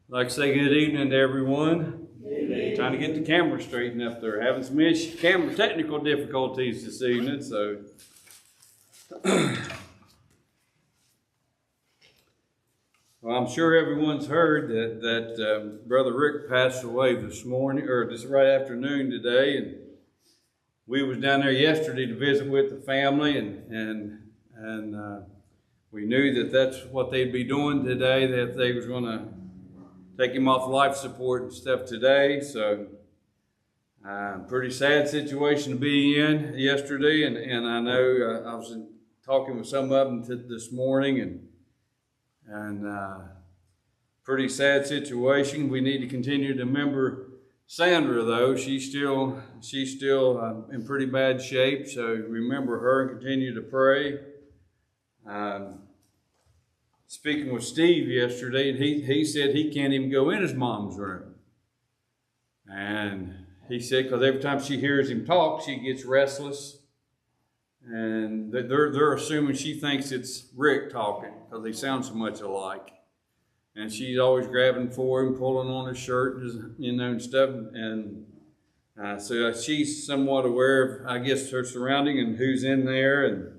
I'd like to say good evening to everyone. Amen. Trying to get the camera straightened up there. Having some camera technical difficulties this evening, so. Well, I'm sure everyone's heard that Brother Rick passed away this morning, or this right afternoon today, and we was down there yesterday to visit with the family, and we knew that that's what they'd be doing today, that they was going to take him off life support and stuff today. So pretty sad situation to be in yesterday, and I know I was talking with some of them this morning, and pretty sad situation. We need to continue to remember Sandra, though. She's still in pretty bad shape, so remember her and continue to pray. Speaking with Steve yesterday, and he said he can't even go in his mom's room. And he said because every time she hears him talk, she gets restless. And they're assuming she thinks it's Rick talking because they sound so much alike. And she's always grabbing for him, pulling on his shirt, and stuff. And so she's somewhat aware of, I guess, her surrounding and who's in there. And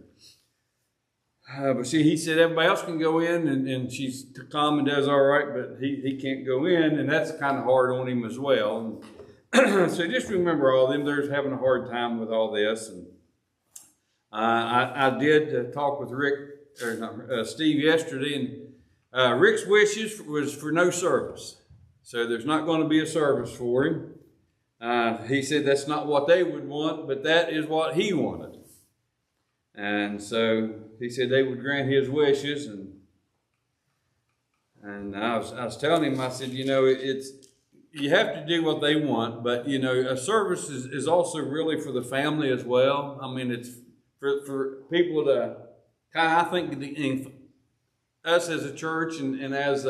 but see, he said everybody else can go in, and she's calm and does all right, but he can't go in, and that's kind of hard on him as well. So just remember all of them. They're having a hard time with all this. And I did talk with Steve yesterday, and Rick's wishes was for no service. So there's not going to be a service for him. He said that's not what they would want, but that is what he wanted. And so he said they would grant his wishes, and I was telling him, I said, you have to do what they want, but a service is also really for the family as well. I mean, it's for people to kind of, I think us as a church and as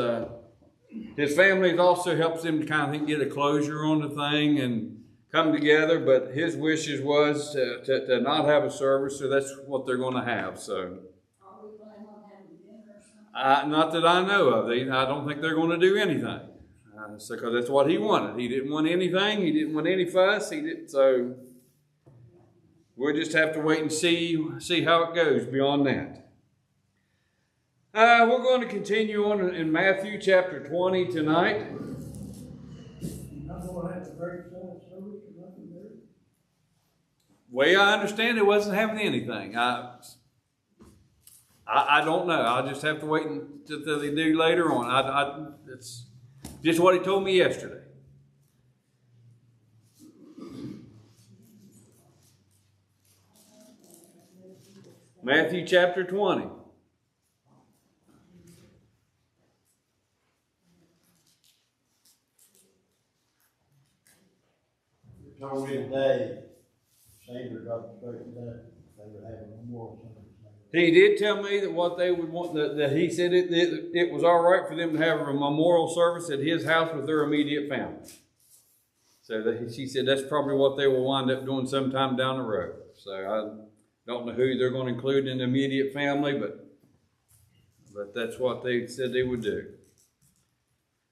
his family, it also helps them to kind of get a closure on the thing and come together. But his wishes was to not have a service, so that's what they're going to have. So, are we planning on having dinner or something? Not that I know of. I don't think they're going to do anything. So, because that's what he wanted. He didn't want anything. He didn't want any fuss. So we'll just have to wait and see how it goes beyond that. We're going to continue on in Matthew chapter 20 tonight. Way I understand it wasn't having anything. I don't know. I'll just have to wait until they do later on. It's just what he told me yesterday. Matthew chapter 20. You told me today, Sandra got straightened up. They were having a memorial service. He did tell me that what they would want, that he said it was all right for them to have a memorial service at his house with their immediate family. So she said that's probably what they will wind up doing sometime down the road. So I don't know who they're going to include in the immediate family, but that's what they said they would do.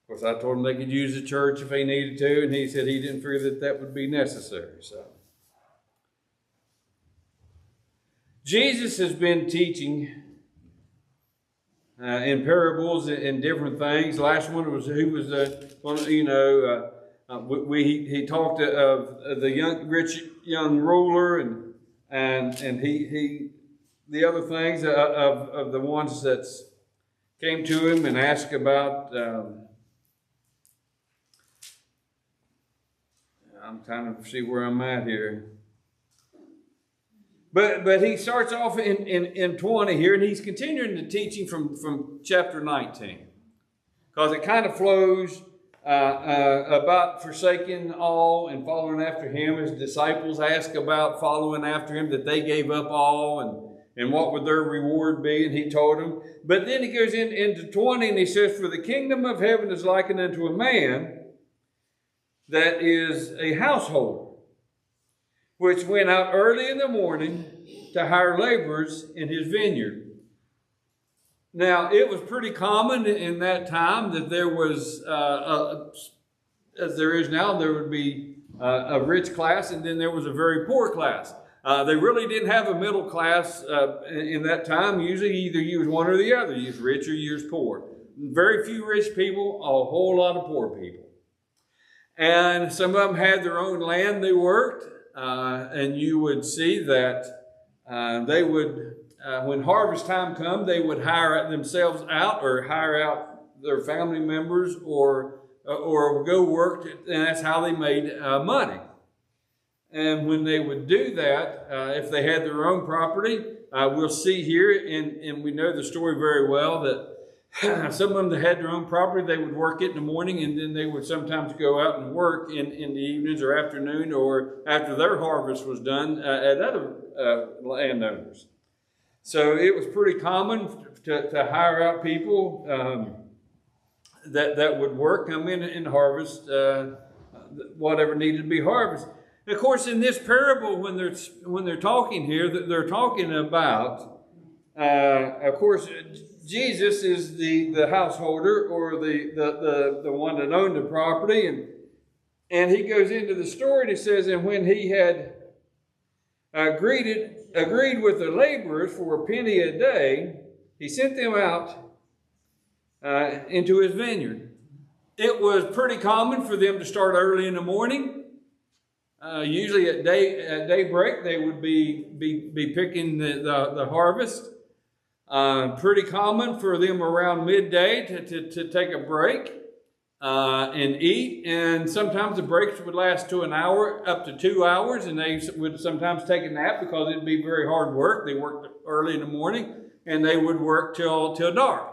Of course, I told them they could use the church if they needed to, and he said he didn't figure that would be necessary. So Jesus has been teaching in parables and different things. Last one was he talked of the rich young ruler and he the other things of the ones that came to him and asked about. I'm trying to see where I'm at here. But he starts off in 20 here, and he's continuing the teaching from chapter 19. Because it kind of flows about forsaking all and following after him. His disciples ask about following after him, that they gave up all, and what would their reward be, and he told them. But then he goes into 20, and he says, for the kingdom of heaven is likened unto a man that is a householder, which went out early in the morning to hire laborers in his vineyard. Now, it was pretty common in that time that there was, as there is now, there would be a rich class and then there was a very poor class. They really didn't have a middle class in that time. Usually either you was one or the other. You was rich or you was poor. Very few rich people, a whole lot of poor people. And some of them had their own land they worked. And you would see that they would, when harvest time come, they would hire themselves out or hire out their family members or go work, and that's how they made money. And when they would do that, if they had their own property, we'll see here, and we know the story very well, that some of them that had their own property, they would work it in the morning, and then they would sometimes go out and work in the evenings or afternoon or after their harvest was done at other landowners. So it was pretty common to hire out people that would work, come in and harvest whatever needed to be harvested. Of course, in this parable, when they're talking here, they're talking about, of course, Jesus is the householder or the one that owned the property, and he goes into the story and he says, and when he had agreed with the laborers for a penny a day, he sent them out into his vineyard. It was pretty common for them to start early in the morning. Usually at daybreak, they would be picking the harvest. Pretty common for them around midday to take a break and eat. And sometimes the breaks would last to an hour, up to 2 hours, and they would sometimes take a nap because it'd be very hard work. They worked early in the morning, and they would work till dark.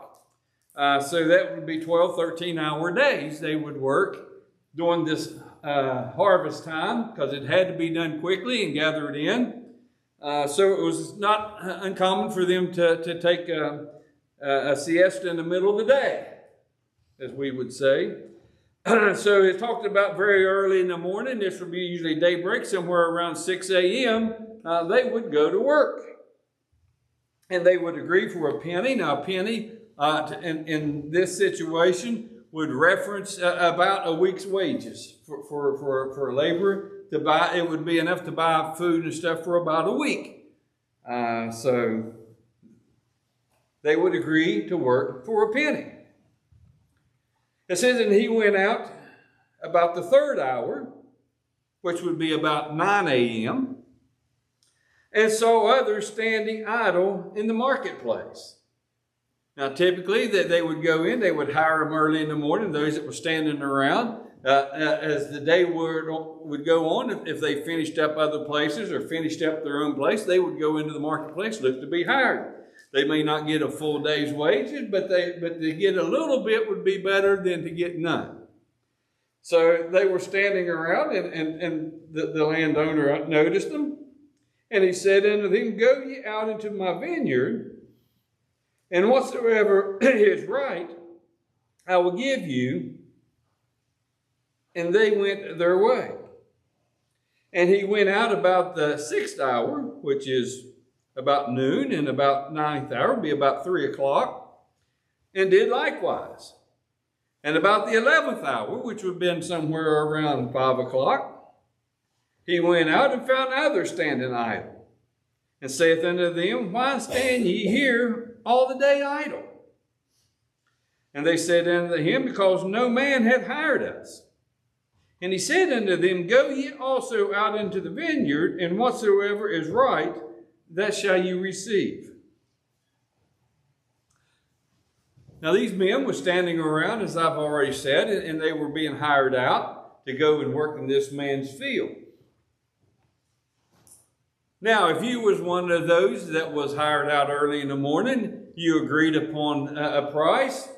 So that would be 12, 13-hour days they would work during this harvest time because it had to be done quickly and gathered in. So it was not uncommon for them to take a siesta in the middle of the day, as we would say. So it talked about very early in the morning. This would be usually daybreak, somewhere around 6 a.m. They would go to work. And they would agree for a penny. Now, a penny in this situation would reference about a week's wages for a laborer to buy. It would be enough to buy food and stuff for about a week. So they would agree to work for a penny. It says, and he went out about the third hour, which would be about 9 a.m., and saw others standing idle in the marketplace. Now, typically, they would go in, they would hire them early in the morning, those that were standing around. As the day would go on, if they finished up other places or finished up their own place, they would go into the marketplace, look to be hired. They may not get a full day's wages, but to get a little bit would be better than to get none. So they were standing around, and the landowner noticed them. And he said unto them, go ye out into my vineyard, and whatsoever is right, I will give you. And they went their way. And he went out about the 6th hour, which is about noon, and about 9th hour, would be about 3 o'clock, and did likewise. And about the 11th hour, which would have been somewhere around 5 o'clock, he went out and found others standing idle, and saith unto them, why stand ye here all the day idle? And they said unto him, because no man hath hired us. And he said unto them, go ye also out into the vineyard, and whatsoever is right, that shall you receive. Now these men were standing around, as I've already said, and they were being hired out to go and work in this man's field. Now, if you was one of those that was hired out early in the morning, you agreed upon a price,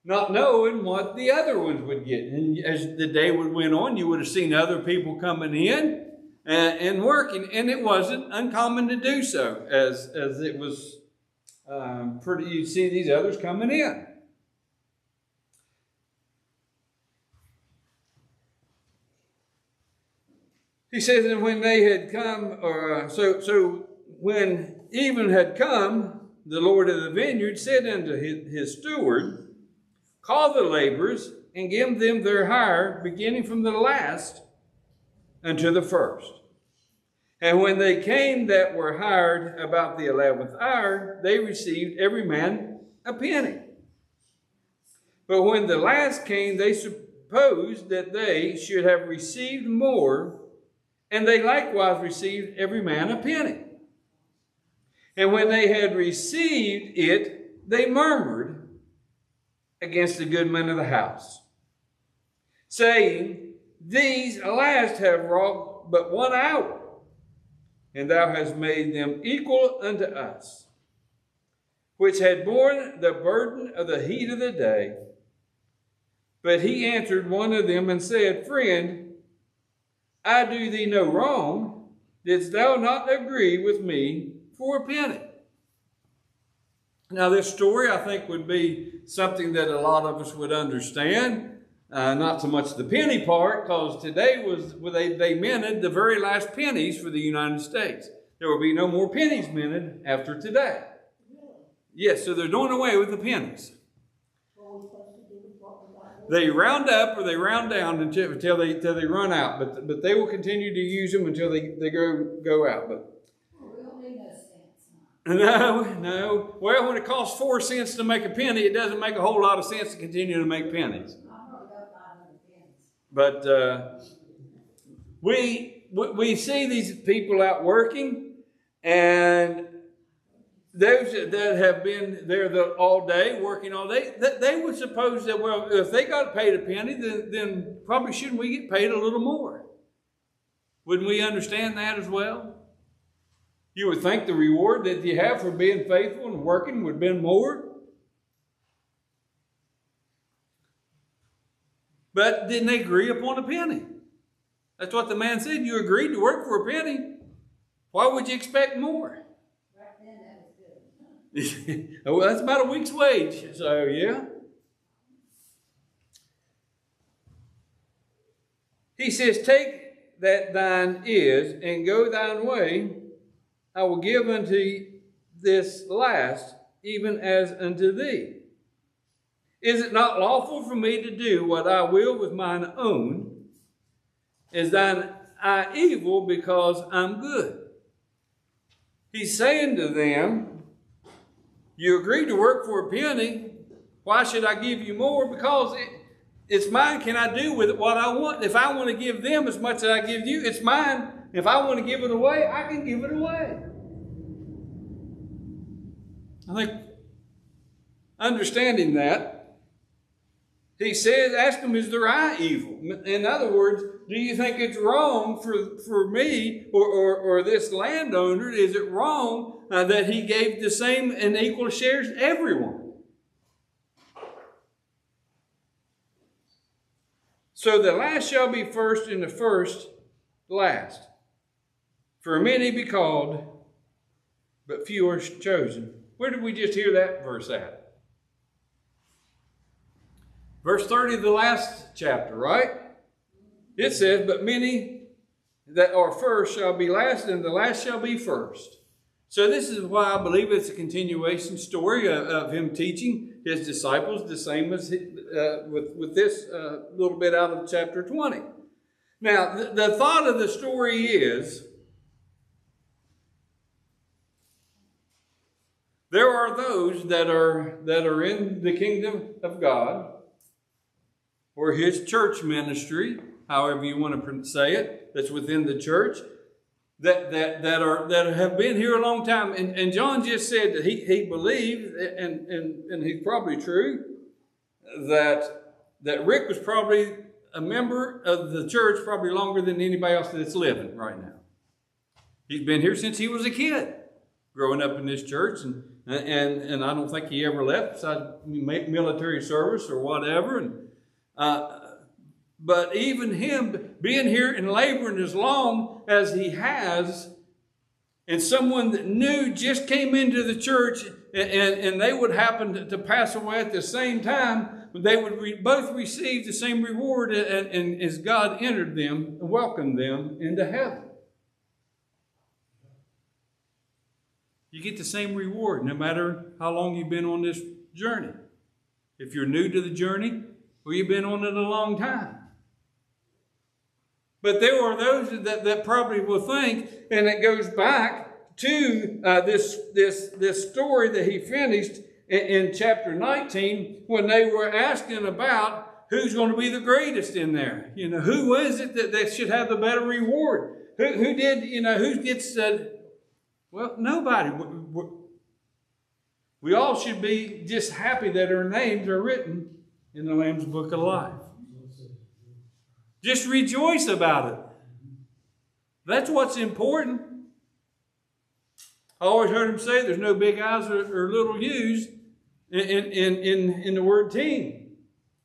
not knowing what the other ones would get. And as the day went on, you would have seen other people coming in and working. And it wasn't uncommon to do so, as it was you'd see these others coming in. He says, and when they had come, so when even had come, the Lord of the vineyard said unto his steward, call the laborers and give them their hire, beginning from the last unto the first. And when they came that were hired about the 11th hour, they received every man a penny. But when the last came, they supposed that they should have received more, and they likewise received every man a penny. And when they had received it, they murmured against the goodman of the house, saying, these last have wrought but 1 hour, and thou hast made them equal unto us, which had borne the burden of the heat of the day. But he answered one of them and said, friend, I do thee no wrong. Didst thou not agree with me for a penny? Now this story, I think, would be something that a lot of us would understand. Not so much the penny part, because today they minted the very last pennies for the United States. There will be no more pennies minted after today. Yes, so they're doing away with the pennies. They round up or they round down until they run out, but they will continue to use them until they go out. But we don't need no cents. no. Well, when it costs 4 cents to make a penny, it doesn't make a whole lot of sense to continue to make pennies. But we see these people out working, and those that have been there all day, working all day, they would suppose that, well, if they got paid a penny, then probably shouldn't we get paid a little more? Wouldn't we understand that as well? You would think the reward that you have for being faithful and working would have been more. But didn't they agree upon a penny? That's what the man said. You agreed to work for a penny. Why would you expect more? Right then, that was good. Well, that's about a week's wage. So, yeah. He says, take that thine is, and go thine way. I will give unto this last, even as unto thee. Is it not lawful for me to do what I will with mine own? Is thine eye evil because I'm good? He's saying to them, you agreed to work for a penny. Why should I give you more? Because it's mine. Can I do with it what I want? If I want to give them as much as I give you, it's mine. If I want to give it away, I can give it away. I think understanding that, he says, ask them, is their eye evil? In other words, do you think it's wrong for me or this landowner, is it wrong that he gave the same and equal shares to everyone? So the last shall be first and the first last. For many be called, but few are chosen. Where did we just hear that verse at? Verse 30 of the last chapter, right? It says, but many that are first shall be last, and the last shall be first. So this is why I believe it's a continuation story of him teaching his disciples, the same as with this little bit out of chapter 20. Now, the thought of the story is, there are those that are in the kingdom of God, or his church ministry, however you want to say it, that's within the church, that have been here a long time. And John just said that he believed, and he's probably true, that Rick was probably a member of the church probably longer than anybody else that's living right now. He's been here since he was a kid, growing up in this church, and I don't think he ever left besides military service or whatever. But even him being here and laboring as long as he has, and someone that knew just came into the church, and they would happen to pass away at the same time, they would both receive the same reward, and as God entered them and welcomed them into heaven. You get the same reward no matter how long you've been on this journey. If you're new to the journey or you've been on it a long time. But there are those that probably will think, and it goes back to this story that he finished in chapter 19 when they were asking about who's going to be the greatest in there. You know, who is it that should have the better reward? Who did, you know, who gets well, nobody. We all should be just happy that our names are written in the Lamb's Book of Life. Just rejoice about it. That's what's important. I always heard him say there's no big I's or little U's in the word team.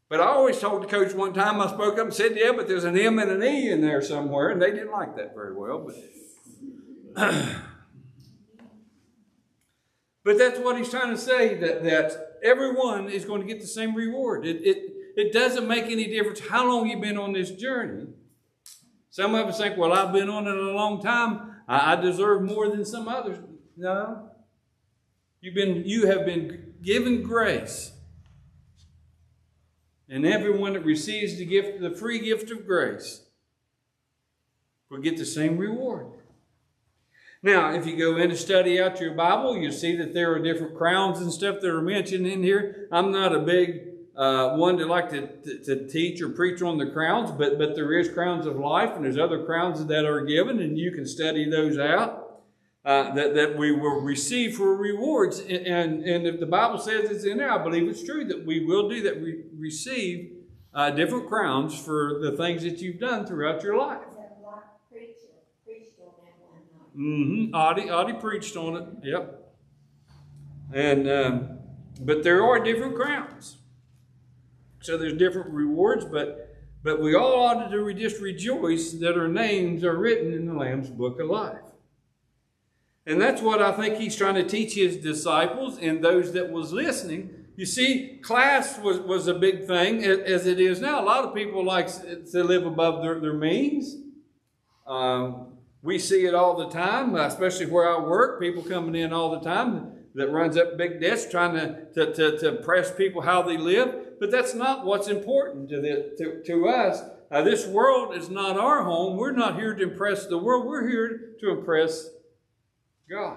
But I always told the coach one time, I spoke up and said, yeah, but there's an M and an E in there somewhere. And they didn't like that very well. But that's what he's trying to say, that everyone is going to get the same reward. It doesn't make any difference how long you've been on this journey. Some of us think, well, I've been on it a long time. I deserve more than some others. No. You have been given grace. And everyone that receives the free gift of grace will get the same reward. Now, if you go in and study out your Bible, you'll see that there are different crowns and stuff that are mentioned in here. I'm not a big one to like to teach or preach on the crowns, but there is crowns of life, and there's other crowns that are given, and you can study those out. That we will receive for rewards. And if the Bible says it's in there, I believe it's true that we will do that. We receive different crowns for the things that you've done throughout your life. Preached on that one night. Audie preached on it. Yep. And but there are different crowns. So there's different rewards, but we all ought to just rejoice that our names are written in the Lamb's Book of Life. And that's what I think he's trying to teach his disciples and those that was listening. You see, class was a big thing as it is now. A lot of people like to live above their means. We see it all the time, especially where I work. People coming in all the time that runs up big desks trying to impress people how they live. But that's not what's important to us. This world is not our home. We're not here to impress the world. We're here to impress God.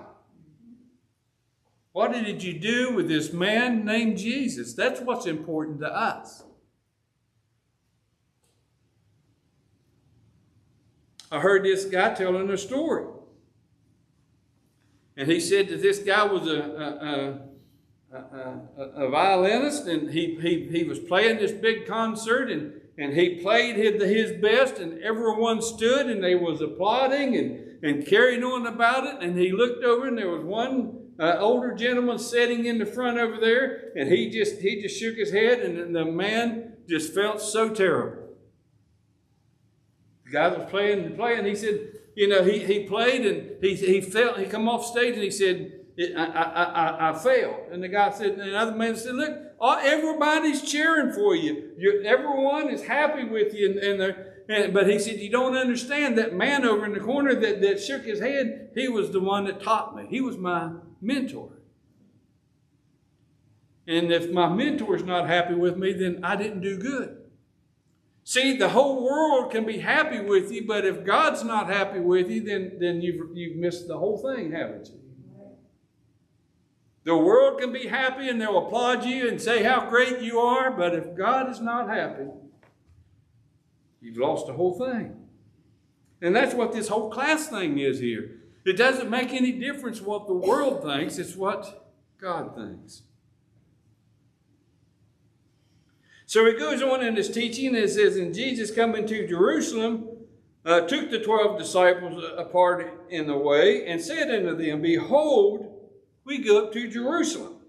What did you do with this man named Jesus? That's what's important to us. I heard this guy telling a story. And he said that this guy was a violinist, and he was playing this big concert, and he played his best, and everyone stood and they was applauding and carrying on about it. And he looked over, and there was one older gentleman sitting in the front over there, and he just shook his head, and the man just felt so terrible. The guy that was playing, he said, you know, he played, and he come off stage, and he said, I failed. And the guy said, and the other man said, look, everybody's cheering for you. Everyone is happy with you. But he said, you don't understand, that man over in the corner that shook his head, he was the one that taught me. He was my mentor. And if my mentor's not happy with me, then I didn't do good. See, the whole world can be happy with you, but if God's not happy with you, then you've missed the whole thing, haven't you? The world can be happy and they'll applaud you and say how great you are, but if God is not happy, you've lost the whole thing. And that's what this whole class thing is here. It doesn't make any difference what the world thinks, it's what God thinks. So he goes on in his teaching, and it says, and Jesus coming to Jerusalem, took the 12 disciples apart in the way, and said unto them, behold, we go up to Jerusalem,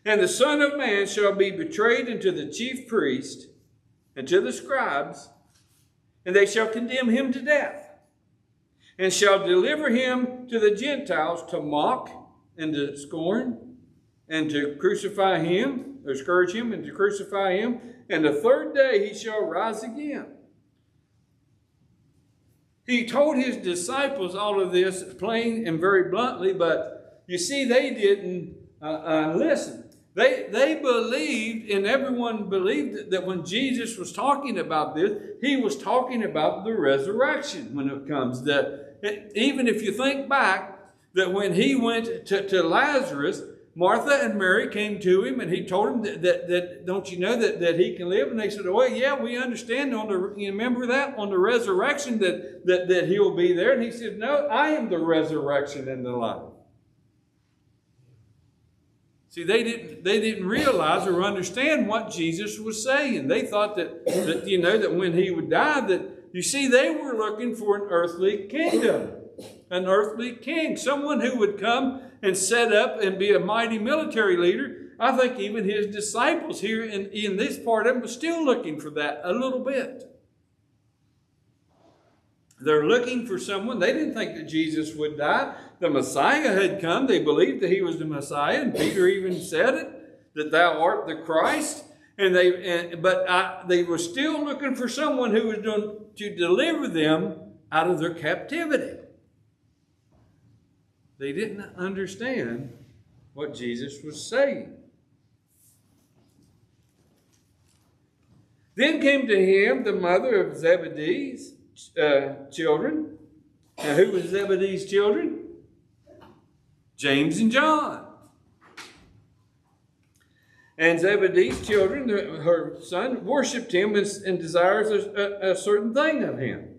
and the Son of Man shall be betrayed into the chief priests and to the scribes, and they shall condemn him to death, and shall deliver him to the Gentiles to mock and to scorn, and to crucify him, or scourge him, and to crucify him, and the third day he shall rise again. He told his disciples all of this plain and very bluntly, but You see, they didn't listen. They believed, and everyone believed that when Jesus was talking about this, he was talking about the resurrection when it comes. Even if you think back, that when he went to Lazarus, Martha and Mary came to him and he told them that don't you know that he can live? And they said, oh, yeah, we understand. You remember that? On the resurrection that he'll be there. And he said, no, I am the resurrection and the life. See, they didn't realize or understand what Jesus was saying. They thought that when he would die, that, you see, they were looking for an earthly kingdom, an earthly king, someone who would come and set up and be a mighty military leader. I think even his disciples here in this part of them were still looking for that a little bit. They're looking for someone. They didn't think that Jesus would die. The Messiah had come. They believed that he was the Messiah. And Peter even said it, that thou art the Christ. But they were still looking for someone who was going to deliver them out of their captivity. They didn't understand what Jesus was saying. Then came to him the mother of Zebedee's children. Now, who was Zebedee's children? James and John. And Zebedee's children, her son, worshipped him and desires a certain thing of him.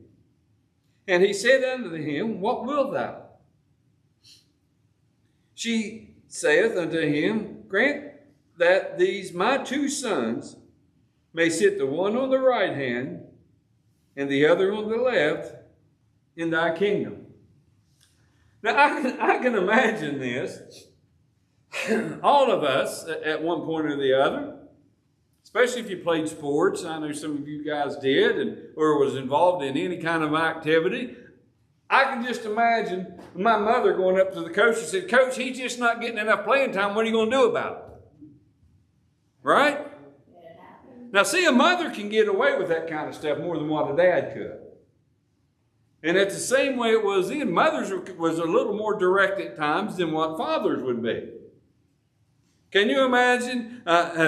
And he said unto him, what wilt thou? She saith unto him, grant that these my two sons may sit the one on the right hand and the other on the left in thy kingdom. Now, I can imagine this. All of us, at one point or the other, especially if you played sports, I know some of you guys did, or was involved in any kind of activity, I can just imagine my mother going up to the coach and said, Coach, he's just not getting enough playing time. What are you going to do about it? Right? Now, see, a mother can get away with that kind of stuff more than what a dad could. And it's the same way it was then. Mothers was a little more direct at times than what fathers would be. Can you imagine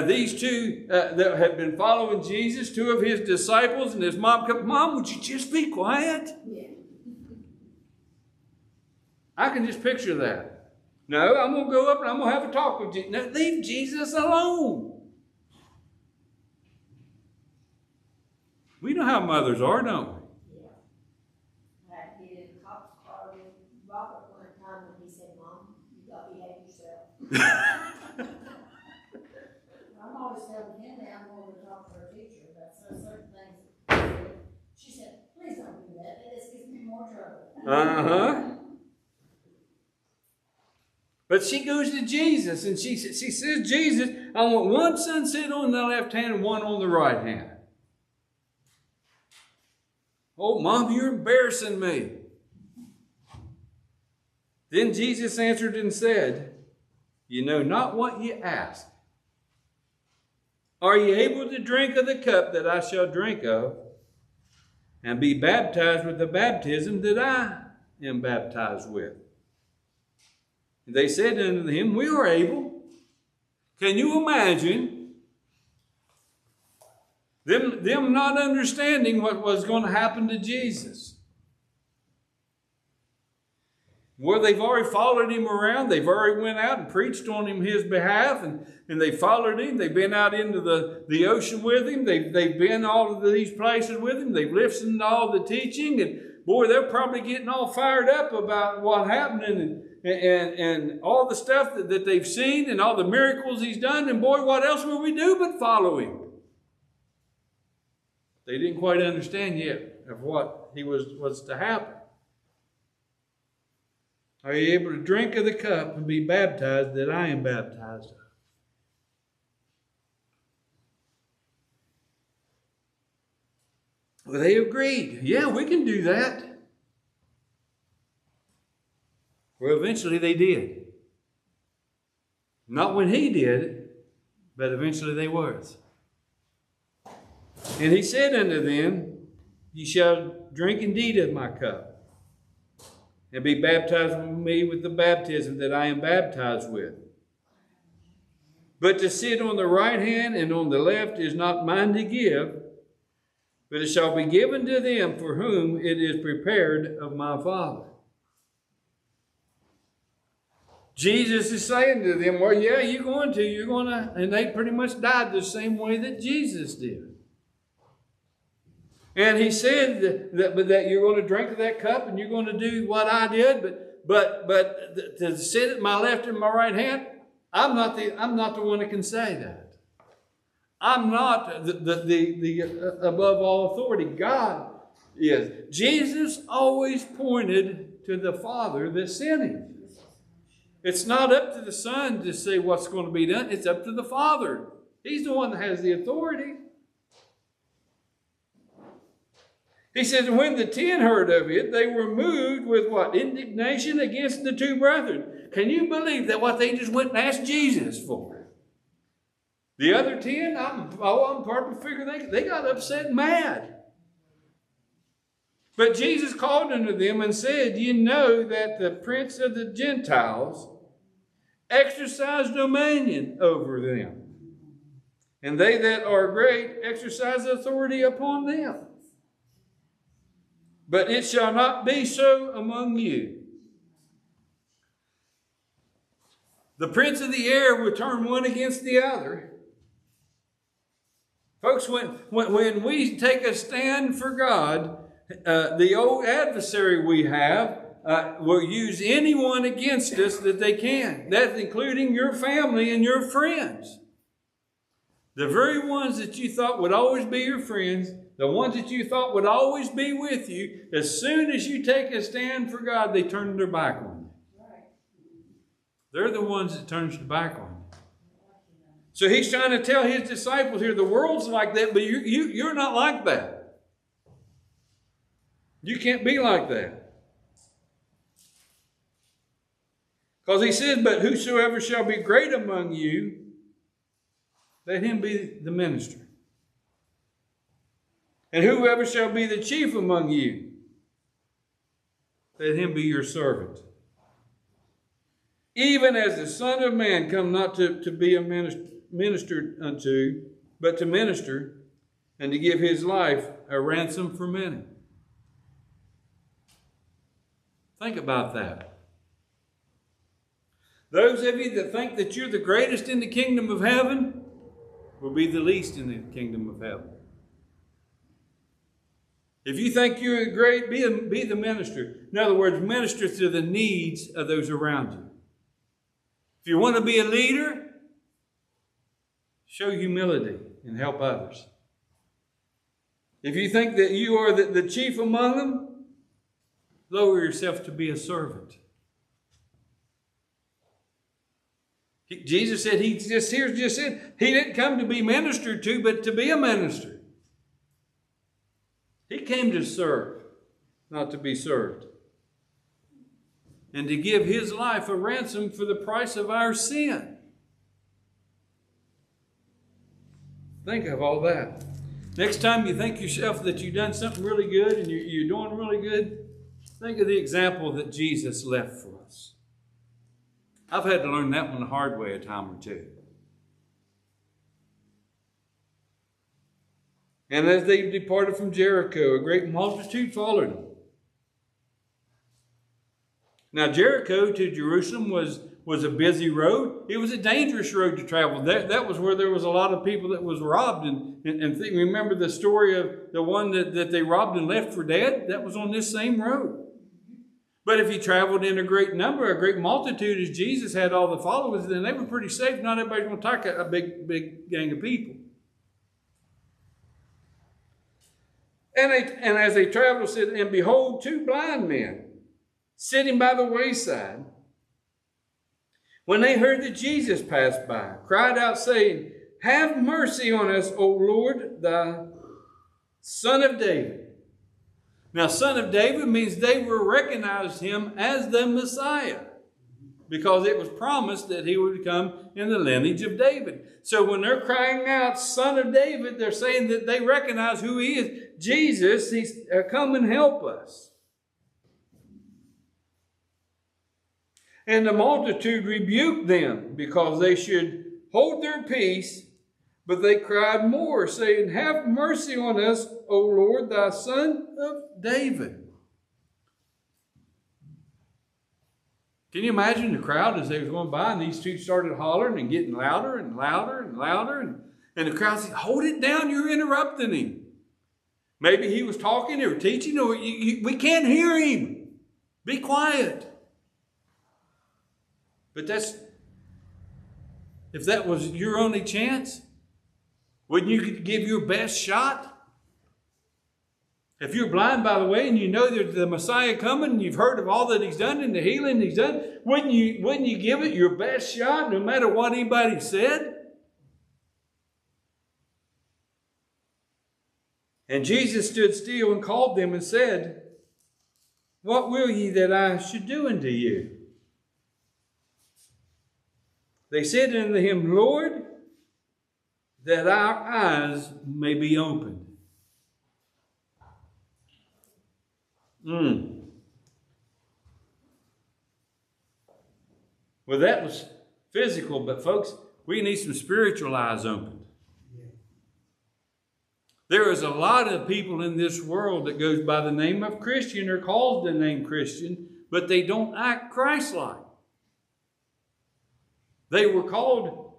these two that had been following Jesus, two of his disciples, and his mom come, Mom, would you just be quiet? Yeah. I can just picture that. No, I'm going to go up and I'm going to have a talk with Jesus. No, leave Jesus alone. We know how mothers are, don't we? I had to get in the cop's car with Robert one time when he said, Mom, you got to behave yourself. I'm always telling him that I'm going to talk to her teacher about certain things. She said, please don't do that. This gives me more trouble. Uh-huh. But she goes to Jesus and she says, Jesus, I want one son sit on the left hand and one on the right hand. Oh, Mom, you're embarrassing me. Then Jesus answered and said, you know not what you ask. Are you able to drink of the cup that I shall drink of, and be baptized with the baptism that I am baptized with? And they said unto him, we are able. Can you imagine them not understanding what was going to happen to Jesus? Well, they've already followed him around. They've already went out and preached on his behalf, and they followed him. They've been out into the ocean with him. They've been all of these places with him. They've listened to all the teaching, and boy, they're probably getting all fired up about what happened and all the stuff that they've seen and all the miracles he's done. And boy, what else will we do but follow him? They didn't quite understand yet of what he was to happen. Are you able to drink of the cup and be baptized that I am baptized of? Well, they agreed. Yeah, we can do that. Well, eventually they did. Not when he did it, but eventually they was. And he said unto them, ye shall drink indeed of my cup, and be baptized with me with the baptism that I am baptized with. But to sit on the right hand and on the left is not mine to give, but it shall be given to them for whom it is prepared of my Father. Jesus is saying to them, well, yeah, you're going to, and they pretty much died the same way that Jesus did. And he said that you're going to drink of that cup and you're going to do what I did, but to sit at my left and my right hand, I'm not the one that can say that. I'm not the above all authority. God is. Jesus always pointed to the Father that sent him. It's not up to the Son to say what's going to be done. It's up to the Father. He's the one that has the authority. He says, when the 10 heard of it, they were moved with what? Indignation against the two brethren. Can you believe that what they just went and asked Jesus for? The other 10, I'm part of the figure, they got upset and mad. But Jesus called unto them and said, you know that the prince of the Gentiles exercise dominion over them, and they that are great exercise authority upon them. But it shall not be so among you. The prince of the air will turn one against the other. Folks, when we take a stand for God, the old adversary we have will use anyone against us that they can. That's including your family and your friends. The very ones that you thought would always be your friends, the ones that you thought would always be with you, as soon as you take a stand for God, they turn their back on you. They're the ones that turns their back on you. So he's trying to tell his disciples here, the world's like that, but you're not like that. You can't be like that. Because he says, but whosoever shall be great among you, let him be the minister. And whoever shall be the chief among you, let him be your servant. Even as the Son of Man come not to be a ministered unto, but to minister, and to give his life a ransom for many. Think about that. Those of you that think that you're the greatest in the kingdom of heaven will be the least in the kingdom of heaven. If you think you're great, be the minister. In other words, minister to the needs of those around you. If you want to be a leader, show humility and help others. If you think that you are the chief among them, lower yourself to be a servant. Jesus said, he didn't come to be ministered to, but to be a minister. He came to serve, not to be served. And to give his life a ransom for the price of our sin. Think of all that. Next time you think yourself that you've done something really good and you're doing really good, think of the example that Jesus left for us. I've had to learn that one the hard way a time or two. And as they departed from Jericho, a great multitude followed him. Now, Jericho to Jerusalem was a busy road. It was a dangerous road to travel. That was where there was a lot of people that was robbed. Remember the story of the one that they robbed and left for dead? That was on this same road. But if you traveled in a great number, a great multitude, as Jesus had all the followers, then they were pretty safe. Not everybody's going to attack a big gang of people. And as they traveled, said, and behold, two blind men sitting by the wayside, when they heard that Jesus passed by, cried out, saying, have mercy on us, O Lord, the Son of David. Now, Son of David means they will recognize him as the Messiah, because it was promised that he would come in the lineage of David. So when they're crying out, Son of David, they're saying that they recognize who he is. Jesus, he's come and help us. And the multitude rebuked them, because they should hold their peace. But they cried more, saying, Have mercy on us, O Lord, thy son of David. Can you imagine the crowd as they was going by, and these two started hollering and getting louder and louder and louder, and the crowd said, Hold it down, you're interrupting him. Maybe he was talking or teaching, or we can't hear him. Be quiet. But if that was your only chance, wouldn't you give your best shot? If you're blind, by the way, and you know there's the Messiah coming, and you've heard of all that he's done and the healing he's done, wouldn't you give it your best shot no matter what anybody said? And Jesus stood still and called them and said, What will ye that I should do unto you? They said unto him, Lord, that our eyes may be opened. Well, that was physical, but folks, we need some spiritual eyes opened. There is a lot of people in this world that goes by the name of Christian or calls the name Christian, but they don't act Christ-like. They were called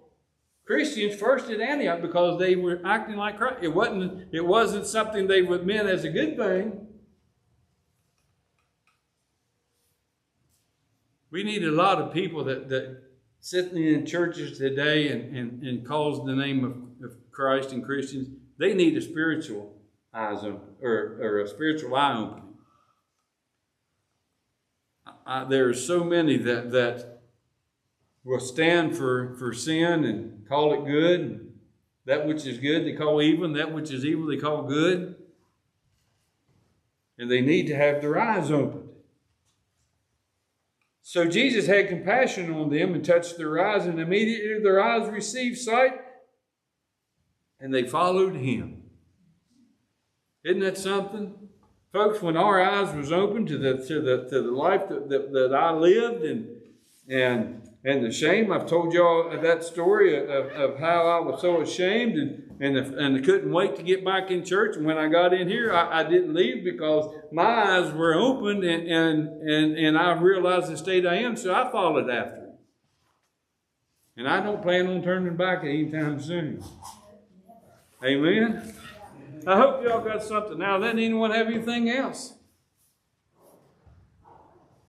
Christians first at Antioch because they were acting like Christ. It wasn't something they would meant as a good thing. We need a lot of people that sit in churches today and calls the name of Christ and Christians. They need a spiritual eyes open, or a spiritual eye opening. There are so many that will stand for sin and call it good. And that which is good they call evil, and that which is evil they call good. And they need to have their eyes opened. So Jesus had compassion on them and touched their eyes, and immediately their eyes received sight, and they followed him. Isn't that something? Folks, when our eyes was open to the life that I lived and the shame, I've told y'all that story of how I was so ashamed and I couldn't wait to get back in church. And when I got in here, I didn't leave because my eyes were opened and I realized the state I am, so I followed after him. And I don't plan on turning back anytime soon. Amen. I hope y'all got something. Now, doesn't anyone have anything else?